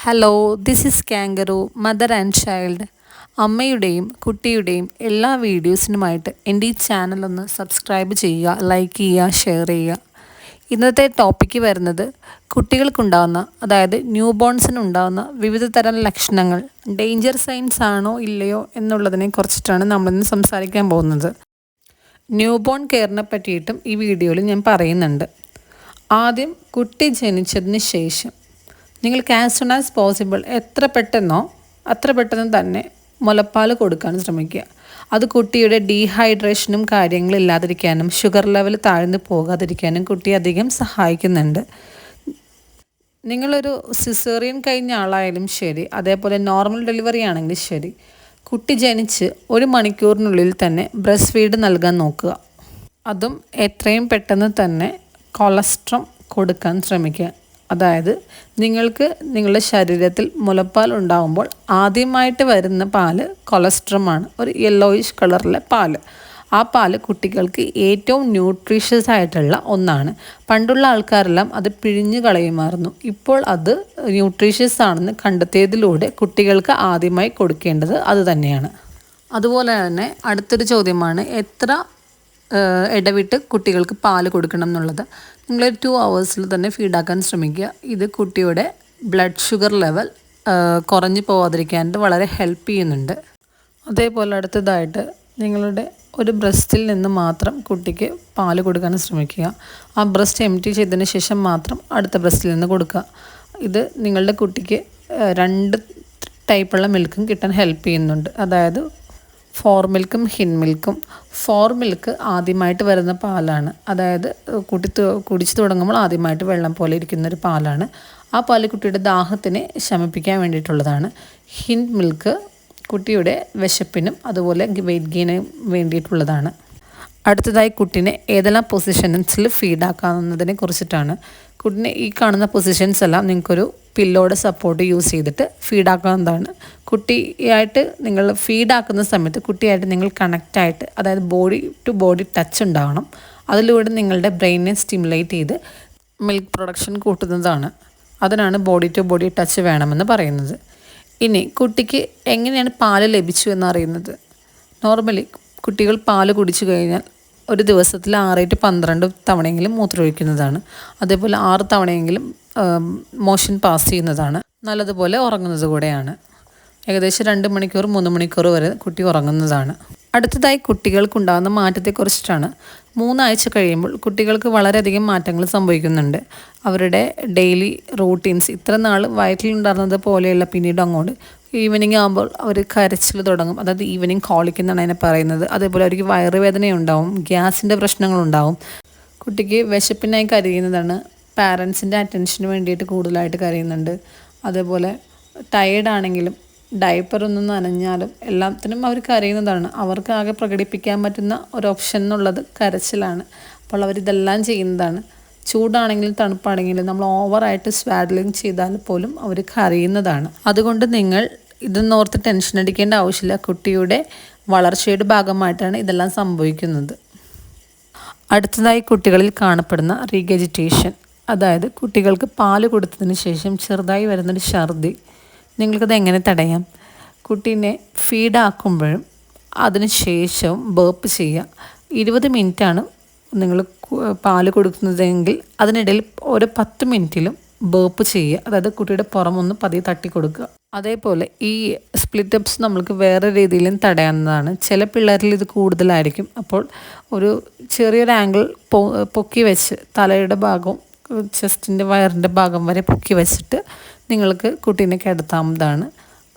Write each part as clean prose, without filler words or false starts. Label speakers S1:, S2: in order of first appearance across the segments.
S1: Hello, this is kangaroo mother and child. അമ്മയുടെയും കുട്ടിയുടെയും എല്ലാ വീഡിയോസിനുമായിട്ട് എൻ്റെ ഈ ചാനലൊന്ന് സബ്സ്ക്രൈബ് ചെയ്യുക, ലൈക്ക് ചെയ്യുക, ഷെയർ ചെയ്യുക. ഇന്നത്തെ ടോപ്പിക്ക് വരുന്നത് കുട്ടികൾക്കുണ്ടാകുന്ന, അതായത് ന്യൂ ബോൺസിനുണ്ടാകുന്ന വിവിധ തരം ലക്ഷണങ്ങൾ ഡേഞ്ചർ സൈൻസ് ആണോ ഇല്ലയോ എന്നുള്ളതിനെ കുറിച്ചിട്ടാണ് നമ്മളിന്ന് സംസാരിക്കാൻ പോകുന്നത്. ന്യൂ ബോൺ കെയറിനെ പറ്റിയിട്ടും ഈ വീഡിയോയിൽ ഞാൻ പറയുന്നുണ്ട്. ആദ്യം കുട്ടി ജനിച്ചതിന് ശേഷം നിങ്ങൾക്ക് ആസ് സൂൺ ആസ് പോസിബിൾ എത്ര പെട്ടെന്ന് തന്നെ മുലപ്പാൽ കൊടുക്കാൻ ശ്രമിക്കുക. അത് കുട്ടിയുടെ ഡീഹൈഡ്രേഷനും കാര്യങ്ങളില്ലാതിരിക്കാനും ഷുഗർ ലെവൽ താഴ്ന്നു പോകാതിരിക്കാനും കുട്ടിയെ അധികം സഹായിക്കുന്നുണ്ട്. നിങ്ങളൊരു സിസേറിയൻ കഴിഞ്ഞ ആളായാലും ശരി, അതേപോലെ നോർമൽ ഡെലിവറി ആണെങ്കിലും ശരി, കുട്ടി ജനിച്ച് 1 മണിക്കൂറിനുള്ളിൽ തന്നെ ബ്രസ്റ്റ് ഫീഡ് നൽകാൻ നോക്കുക. അതും എത്രയും പെട്ടെന്ന് തന്നെ കൊളസ്ട്രം കൊടുക്കാൻ ശ്രമിക്കുക. അതായത് നിങ്ങൾക്ക് നിങ്ങളുടെ ശരീരത്തിൽ മുലപ്പാൽ ഉണ്ടാകുമ്പോൾ ആദ്യമായിട്ട് വരുന്ന പാല് കൊളസ്ട്രമാണ്, ഒരു യെല്ലോയിഷ് കളറിലെ പാല്. ആ പാല് കുട്ടികൾക്ക് ഏറ്റവും ന്യൂട്രീഷ്യസ് ആയിട്ടുള്ള ഒന്നാണ്. പണ്ടുള്ള ആൾക്കാരെല്ലാം അത് പിഴിഞ്ഞു കളയുമായിരുന്നു. ഇപ്പോൾ അത് ന്യൂട്രീഷ്യസ് ആണെന്ന് കണ്ടെത്തിയതിലൂടെ കുട്ടികൾക്ക് ആദ്യമായി കൊടുക്കേണ്ടത് അത് തന്നെയാണ്. അതുപോലെ തന്നെ അടുത്തൊരു ചോദ്യമാണ് എത്ര ഇടവിട്ട് കുട്ടികൾക്ക് പാല് കൊടുക്കണം എന്നുള്ളത്. നിങ്ങൾ 2 hours തന്നെ ഫീഡാക്കാൻ ശ്രമിക്കുക. ഇത് കുട്ടിയുടെ ബ്ലഡ് ഷുഗർ ലെവൽ കുറഞ്ഞു പോകാതിരിക്കാൻ വളരെ ഹെൽപ്പ് ചെയ്യുന്നുണ്ട്. അതേപോലെ അടുത്തതായിട്ട് നിങ്ങളുടെ ഒരു ബ്രസ്റ്റിൽ നിന്ന് മാത്രം കുട്ടിക്ക് പാല് കൊടുക്കാൻ ശ്രമിക്കുക. ആ ബ്രസ്റ്റ് എംപ്റ്റി ചെയ്തതിന് ശേഷം മാത്രം അടുത്ത ബ്രസ്റ്റിൽ നിന്ന് കൊടുക്കുക. ഇത് നിങ്ങളുടെ കുട്ടിക്ക് 2 ടൈപ്പുള്ള മിൽക്കും കിട്ടാൻ ഹെൽപ്പ് ചെയ്യുന്നുണ്ട്. അതായത് ഫോർ മിൽക്കും ഹിൻ മിൽക്കും. ഫോർ മിൽക്ക് ആദ്യമായിട്ട് വരുന്ന പാലാണ്. അതായത് കുട്ടി കുടിച്ചു തുടങ്ങുമ്പോൾ ആദ്യമായിട്ട് വെള്ളം പോലെ ഇരിക്കുന്നൊരു പാലാണ്. ആ പാല് കുട്ടിയുടെ ദാഹത്തിനെ ശമിപ്പിക്കാൻ വേണ്ടിയിട്ടുള്ളതാണ്. ഹിൻ മിൽക്ക് കുട്ടിയുടെ വിശപ്പിനും അതുപോലെ വെയിറ്റ് ഗെയിനും വേണ്ടിയിട്ടുള്ളതാണ്. അടുത്തതായി കുട്ടീനെ ഏതെല്ലാം പൊസിഷൻസിൽ ഫീഡാക്കാവുന്നതിനെ കുറിച്ചിട്ടാണ്. കുട്ടീനെ ഈ കാണുന്ന പൊസിഷൻസ് എല്ലാം നിങ്ങൾക്കൊരു പില്ലോയുടെ സപ്പോർട്ട് യൂസ് ചെയ്തിട്ട് ഫീഡാക്കാവുന്നതാണ്. കുട്ടിയായിട്ട് നിങ്ങൾ ഫീഡാക്കുന്ന സമയത്ത് കുട്ടിയായിട്ട് നിങ്ങൾ കണക്റ്റായിട്ട്, അതായത് ബോഡി ടു ബോഡി ടച്ച് ഉണ്ടാവണം. അതിലൂടെ നിങ്ങളുടെ ബ്രെയിനിനെ സ്റ്റിമുലേറ്റ് ചെയ്ത് മിൽക്ക് പ്രൊഡക്ഷൻ കൂട്ടുന്നതാണ്. അതിനാണ് ബോഡി ടു ബോഡി ടച്ച് വേണമെന്ന് പറയുന്നത്. ഇനി കുട്ടിക്ക് എങ്ങനെയാണ് പാല് ലഭിച്ചു എന്നറിയുന്നത്. നോർമലി കുട്ടികൾ പാല് കുടിച്ചു കഴിഞ്ഞാൽ ഒരു ദിവസത്തിൽ 6-12 തവണയെങ്കിലും മൂത്രമൊഴിക്കുന്നതാണ്. അതേപോലെ 6 തവണയെങ്കിലും മോഷൻ പാസ് ചെയ്യുന്നതാണ്. നല്ലതുപോലെ ഉറങ്ങുന്നത് കൂടെയാണ്. ഏകദേശം 2 മണിക്കൂർ 3 മണിക്കൂർ വരെ കുട്ടി ഉറങ്ങുന്നതാണ്. അടുത്തതായി കുട്ടികൾക്കുണ്ടാകുന്ന മാറ്റത്തെക്കുറിച്ചിട്ടാണ്. 3 ആഴ്ച കഴിയുമ്പോൾ കുട്ടികൾക്ക് വളരെയധികം മാറ്റങ്ങൾ സംഭവിക്കുന്നുണ്ട്. അവരുടെ ഡെയിലി റൂട്ടീൻസ് ഇത്ര നാൾ വയറ്റിലുണ്ടായിരുന്നത് പോലെയല്ല പിന്നീട് അങ്ങോട്ട് ഈവനിങ് ആകുമ്പോൾ അവർ കരച്ചിൽ തുടങ്ങും. അതായത് ഈവനിങ് കോളിക് എന്നാണ് അതിനെ പറയുന്നത്. അതേപോലെ അവർക്ക് വയറുവേദനയുണ്ടാവും, ഗ്യാസിൻ്റെ പ്രശ്നങ്ങളുണ്ടാവും. കുട്ടിക്ക് വിശപ്പിനായി കരയുന്നതാണ്. പാരൻസിൻ്റെ അറ്റൻഷന് വേണ്ടിയിട്ട് കൂടുതലായിട്ട് കരയുന്നുണ്ട്. അതേപോലെ ടയേർഡാണെങ്കിലും ഡയപ്പറൊന്നും നനഞ്ഞാലും എല്ലാത്തിനും അവർ കരയുന്നതാണ്. അവർക്ക് ആകെ പ്രകടിപ്പിക്കാൻ പറ്റുന്ന ഒരു ഓപ്ഷൻ എന്നുള്ളത് കരച്ചിലാണ്. അപ്പോൾ അവരിതെല്ലാം ചെയ്യുന്നതാണ്. ചൂടാണെങ്കിലും തണുപ്പാണെങ്കിലും നമ്മൾ ഓവറായിട്ട് സ്വാഡ്ലിങ് ചെയ്താൽ പോലും അവർ കരയുന്നതാണ്. അതുകൊണ്ട് നിങ്ങൾ ഇതൊന്നോർത്ത് ടെൻഷൻ അടിക്കേണ്ട ആവശ്യമില്ല. കുട്ടിയുടെ വളർച്ചയുടെ ഭാഗമായിട്ടാണ് ഇതെല്ലാം സംഭവിക്കുന്നത്. അടുത്തതായി കുട്ടികളിൽ കാണപ്പെടുന്ന റീഗജിറ്റേഷൻ, അതായത് കുട്ടികൾക്ക് പാല് കൊടുത്തതിന് ശേഷം ചെറുതായി വരുന്നൊരു ഛർദി. നിങ്ങൾക്കത് എങ്ങനെ തടയാം? കുട്ടീനെ ഫീഡാക്കുമ്പോഴും അതിന് ശേഷവും ബേപ്പ് ചെയ്യുക. 20 മിനിറ്റാണ് നിങ്ങൾ പാല് കൊടുക്കുന്നതെങ്കിൽ അതിനിടയിൽ ഒരു 10 മിനിറ്റിലും ബേപ്പ് ചെയ്യുക. അതായത് കുട്ടിയുടെ പുറമൊന്ന് പതിയെ തട്ടി കൊടുക്കുക. അതേപോലെ ഈ സ്പ്ലിറ്റ് അപ്സ് നമ്മൾക്ക് വേറെ രീതിയിലും തടയാവുന്നതാണ്. ചില പിള്ളേരിൽ ഇത് കൂടുതലായിരിക്കും. അപ്പോൾ ഒരു ചെറിയൊരു ആംഗിൾ പൊക്കി വെച്ച് തലയുടെ ഭാഗവും ചെസ്റ്റിൻ്റെ വയറിൻ്റെ ഭാഗം വരെ പൊക്കി വെച്ചിട്ട് നിങ്ങൾക്ക് കുട്ടീനെ കിടത്താവുന്നതാണ്.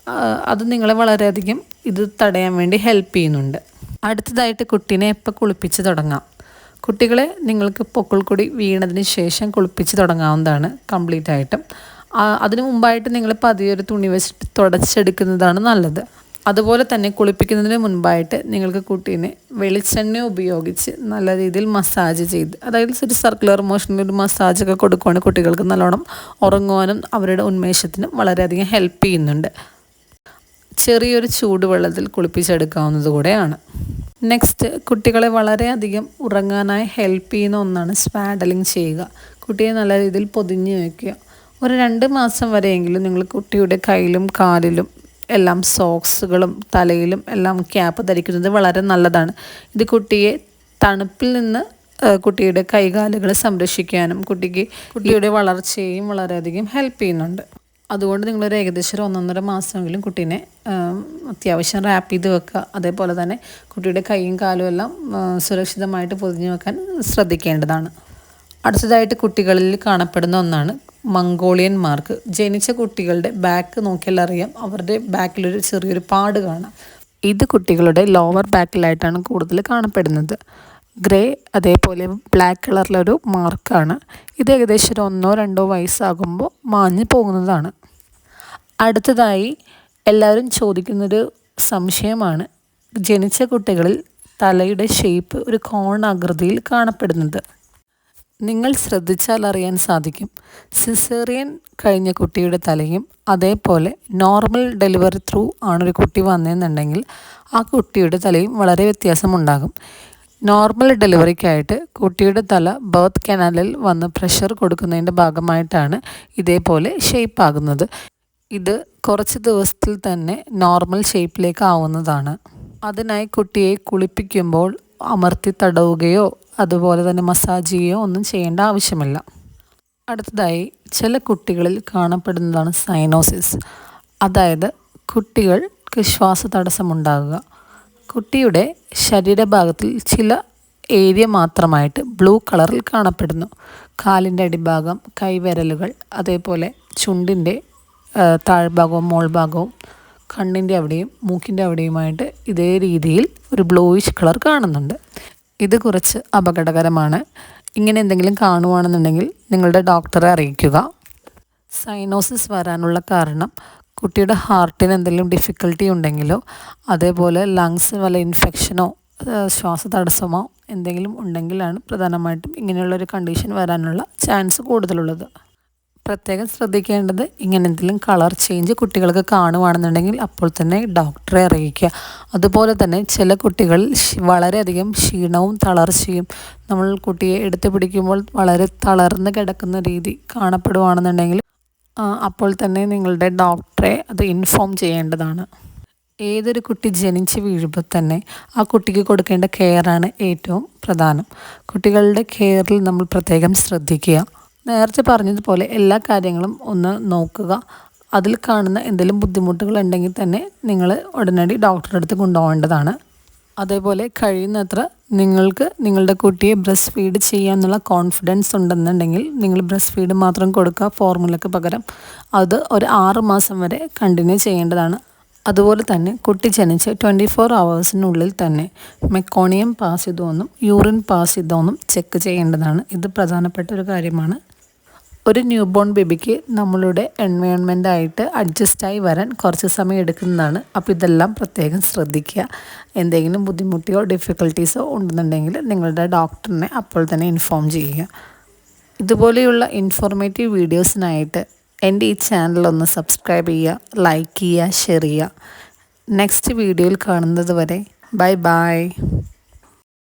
S1: അത് നിങ്ങളെ വളരെയധികം ഇത് തടയാൻ വേണ്ടി ഹെൽപ്പ് ചെയ്യുന്നുണ്ട്. അടുത്തതായിട്ട് കുട്ടീനെ എപ്പോൾ കുളിപ്പിച്ച് തുടങ്ങാം. കുട്ടികളെ നിങ്ങൾക്ക് പൊക്കിൾക്കൊടി വീണതിന് ശേഷം കുളിപ്പിച്ച് തുടങ്ങാവുന്നതാണ് കംപ്ലീറ്റ് ആയിട്ടും. അതിനു മുമ്പായിട്ട് നിങ്ങൾ പതിയെ ഒരു തുണി വെച്ചിട്ട് തുടച്ചെടുക്കുന്നതാണ് നല്ലത്. അതുപോലെ തന്നെ കുളിപ്പിക്കുന്നതിന് മുൻപായിട്ട് നിങ്ങൾക്ക് കുട്ടീനെ വെളിച്ചെണ്ണ ഉപയോഗിച്ച് നല്ല രീതിയിൽ മസാജ് ചെയ്ത്, അതായത് ഒരു സർക്കുലർ മോഷനിൽ ഒരു മസാജൊക്കെ കൊടുക്കുകയാണെങ്കിൽ കുട്ടികൾക്ക് നല്ലോണം ഉറങ്ങുവാനും അവരുടെ ഉന്മേഷത്തിനും വളരെയധികം ഹെൽപ്പ് ചെയ്യുന്നുണ്ട്. ചെറിയൊരു ചൂടുവെള്ളത്തിൽ കുളിപ്പിച്ചെടുക്കാവുന്നത് കൂടെയാണ്. നെക്സ്റ്റ്, കുട്ടികളെ വളരെയധികം ഉറങ്ങാനായി ഹെൽപ്പ് ചെയ്യുന്ന ഒന്നാണ് സ്വാഡലിങ് ചെയ്യുക. കുട്ടിയെ നല്ല രീതിയിൽ പൊതിഞ്ഞ് വയ്ക്കുക. ഒരു 2 മാസം വരെയെങ്കിലും നിങ്ങൾ കുട്ടിയുടെ കയ്യിലും കാലിലും എല്ലാം സോക്സുകളും തലയിലും എല്ലാം ക്യാപ്പ് ധരിക്കുന്നത് വളരെ നല്ലതാണ്. ഇത് കുട്ടിയെ തണുപ്പിൽ നിന്ന് കുട്ടിയുടെ കൈകാലുകൾ സംരക്ഷിക്കാനും കുട്ടിയുടെ വളർച്ചയെയും വളരെയധികം ഹെൽപ്പ് ചെയ്യുന്നുണ്ട്. അതുകൊണ്ട് നിങ്ങളൊരു ഏകദേശം 1.5 മാസമെങ്കിലും കുട്ടീനെ അത്യാവശ്യം റാപ്പ് ചെയ്ത് വെക്കുക. അതേപോലെ തന്നെ കുട്ടിയുടെ കൈയും കാലും എല്ലാം സുരക്ഷിതമായിട്ട് പൊതിഞ്ഞ് വെക്കാൻ ശ്രദ്ധിക്കേണ്ടതാണ്. അടുത്തതായിട്ട് കുട്ടികളിൽ കാണപ്പെടുന്ന ഒന്നാണ് മംഗോളിയൻ മാർക്ക്. ജനിച്ച കുട്ടികളുടെ ബാക്ക് നോക്കിയാൽ അറിയാം, അവരുടെ ബാക്കിലൊരു ചെറിയൊരു പാട് കാണാം. ഇത് കുട്ടികളുടെ ലോവർ ബാക്കിലായിട്ടാണ് കൂടുതൽ കാണപ്പെടുന്നത്. ഗ്രേ അതേപോലെ ബ്ലാക്ക് കളറിലൊരു മാർക്കാണ്. ഇത് ഏകദേശം 1-2 വയസ്സാകുമ്പോൾ മാഞ്ഞു പോകുന്നതാണ്. അടുത്തതായി എല്ലാവരും ചോദിക്കുന്നൊരു സംശയമാണ്, ജനിച്ച കുട്ടികളിൽ തലയുടെ ഷേപ്പ് ഒരു കോൺ ആകൃതിയിൽ കാണപ്പെടുന്നത്. നിങ്ങൾ ശ്രദ്ധിച്ചാൽ അറിയാൻ സാധിക്കും, സിസേറിയൻ കഴിഞ്ഞ കുട്ടിയുടെ തലയും അതേപോലെ നോർമൽ ഡെലിവറി ത്രൂ ആണൊരു കുട്ടി വന്നതെന്നുണ്ടെങ്കിൽ ആ കുട്ടിയുടെ തലയും വളരെ വ്യത്യാസമുണ്ടാകും. നോർമൽ ഡെലിവറിക്കായിട്ട് കുട്ടിയുടെ തല ബർത്ത് കനാലിൽ വന്ന് പ്രഷർ കൊടുക്കുന്നതിൻ്റെ ഭാഗമായിട്ടാണ് ഇതേപോലെ ഷേപ്പ് ആകുന്നത്. ഇത് കുറച്ച് ദിവസത്തിൽ തന്നെ നോർമൽ ഷേപ്പിലേക്ക് ആവുന്നതാണ്. അതിനായി കുട്ടിയെ കുളിപ്പിക്കുമ്പോൾ അമർത്തി തടവുകയോ അതുപോലെ തന്നെ മസാജ് ചെയ്യുകയോ ഒന്നും ചെയ്യേണ്ട ആവശ്യമില്ല. അടുത്തതായി ചില കുട്ടികളിൽ കാണപ്പെടുന്നതാണ് സൈനോസിസ്. അതായത് കുട്ടികൾക്ക് ശ്വാസതടസ്സമുണ്ടാകുക. കുട്ടിയുടെ ശരീരഭാഗത്തിൽ ചില ഏരിയ മാത്രമായിട്ട് ബ്ലൂ കളറിൽ കാണപ്പെടുന്നു. കാലിൻ്റെ അടിഭാഗം, കൈവിരലുകൾ, അതേപോലെ ചുണ്ടിൻ്റെ താഴ്ഭാഗവും മോൾഭാഗവും കണ്ണിൻ്റെ അവിടെയും മൂക്കിൻ്റെ അവിടെയുമായിട്ട് ഇതേ രീതിയിൽ ഒരു ബ്ലൂയിഷ് കളർ കാണുന്നുണ്ട്. ഇത് കുറച്ച് അപകടകരമാണ്. ഇങ്ങനെ എന്തെങ്കിലും കാണുകയാണെന്നുണ്ടെങ്കിൽ നിങ്ങളുടെ ഡോക്ടറെ അറിയിക്കുക. സൈനോസിസ് വരാനുള്ള കാരണം കുട്ടിയുടെ ഹാർട്ടിന് എന്തെങ്കിലും ഡിഫിക്കൽട്ടി ഉണ്ടെങ്കിലോ അതേപോലെ ലങ്സ് വല്ല ഇൻഫെക്ഷനോ ശ്വാസതടസ്സമോ എന്തെങ്കിലും ഉണ്ടെങ്കിലാണ് പ്രധാനമായിട്ടും ഇങ്ങനെയുള്ളൊരു കണ്ടീഷൻ വരാനുള്ള ചാൻസ് കൂടുതലുള്ളത്. പ്രത്യേകം ശ്രദ്ധിക്കേണ്ടത്, ഇങ്ങനെ എന്തെങ്കിലും കളർ ചേഞ്ച് കുട്ടികൾക്ക് കാണുകയാണെന്നുണ്ടെങ്കിൽ അപ്പോൾ തന്നെ ഡോക്ടറെ അറിയിക്കുക. അതുപോലെ തന്നെ ചില കുട്ടികളിൽ വളരെയധികം ക്ഷീണവും തളർച്ചയും, നമ്മൾ കുട്ടിയെ എടുത്തു പിടിക്കുമ്പോൾ വളരെ തളർന്ന് കിടക്കുന്ന രീതി കാണപ്പെടുകയാണെന്നുണ്ടെങ്കിൽ അപ്പോൾ തന്നെ നിങ്ങളുടെ ഡോക്ടറെ അത് ഇൻഫോം ചെയ്യേണ്ടതാണ്. ഏതൊരു കുട്ടി ജനിച്ച് വീഴുമ്പോൾ തന്നെ ആ കുട്ടിക്ക് കൊടുക്കേണ്ട കെയറാണ് ഏറ്റവും പ്രധാനം. കുട്ടികളുടെ കെയറിൽ നമ്മൾ പ്രത്യേകം ശ്രദ്ധിക്കുക. നേരത്തെ പറഞ്ഞതുപോലെ എല്ലാ കാര്യങ്ങളും ഒന്ന് നോക്കുക. അതിൽ കാണുന്ന എന്തെങ്കിലും ബുദ്ധിമുട്ടുകൾ ഉണ്ടെങ്കിൽ തന്നെ നിങ്ങൾ ഉടനടി ഡോക്ടറുടെ അടുത്ത് കൊണ്ടുപോകേണ്ടതാണ്. അതേപോലെ കഴിയുന്നത്ര നിങ്ങൾക്ക് നിങ്ങളുടെ കുട്ടിയെ ബ്രസ്റ്റ് ഫീഡ് ചെയ്യാനുള്ള കോൺഫിഡൻസ് ഉണ്ടെന്നുണ്ടെങ്കിൽ നിങ്ങൾ ബ്രസ്റ്റ് ഫീഡ് മാത്രം കൊടുക്കുക, ഫോർമുലയ്ക്ക് പകരം. അത് ഒരു 6 മാസം വരെ കണ്ടിന്യൂ ചെയ്യേണ്ടതാണ്. അതുപോലെ തന്നെ കുട്ടി ജനിച്ച് 24 hours തന്നെ മെക്കോണിയം പാസ് ചെയ്തോന്നും യൂറിൻ പാസ് ചെയ്തോന്നും ചെക്ക് ചെയ്യേണ്ടതാണ്. ഇത് പ്രധാനപ്പെട്ട ഒരു കാര്യമാണ്. ഒരു ന്യൂ ബോൺ ബേബിക്ക് നമ്മളുടെ എൻവയോൺമെൻറ്റായിട്ട് അഡ്ജസ്റ്റായി വരാൻ കുറച്ച് സമയം എടുക്കുന്നതാണ്. അപ്പോൾ ഇതെല്ലാം പ്രത്യേകം ശ്രദ്ധിക്കുക. എന്തെങ്കിലും ബുദ്ധിമുട്ടിയോ ഡിഫിക്കൽട്ടീസോ ഉണ്ടെന്നുണ്ടെങ്കിൽ നിങ്ങളുടെ ഡോക്ടറിനെ അപ്പോൾ തന്നെ ഇൻഫോം ചെയ്യുക. ഇതുപോലെയുള്ള ഇൻഫോർമേറ്റീവ് വീഡിയോസിനായിട്ട് എൻ്റെ ഈ ചാനലൊന്ന് സബ്സ്ക്രൈബ് ചെയ്യുക, ലൈക്ക് ചെയ്യുക, ഷെയർ ചെയ്യുക. നെക്സ്റ്റ് വീഡിയോയിൽ കാണുന്നത് വരെ ബൈ ബൈ.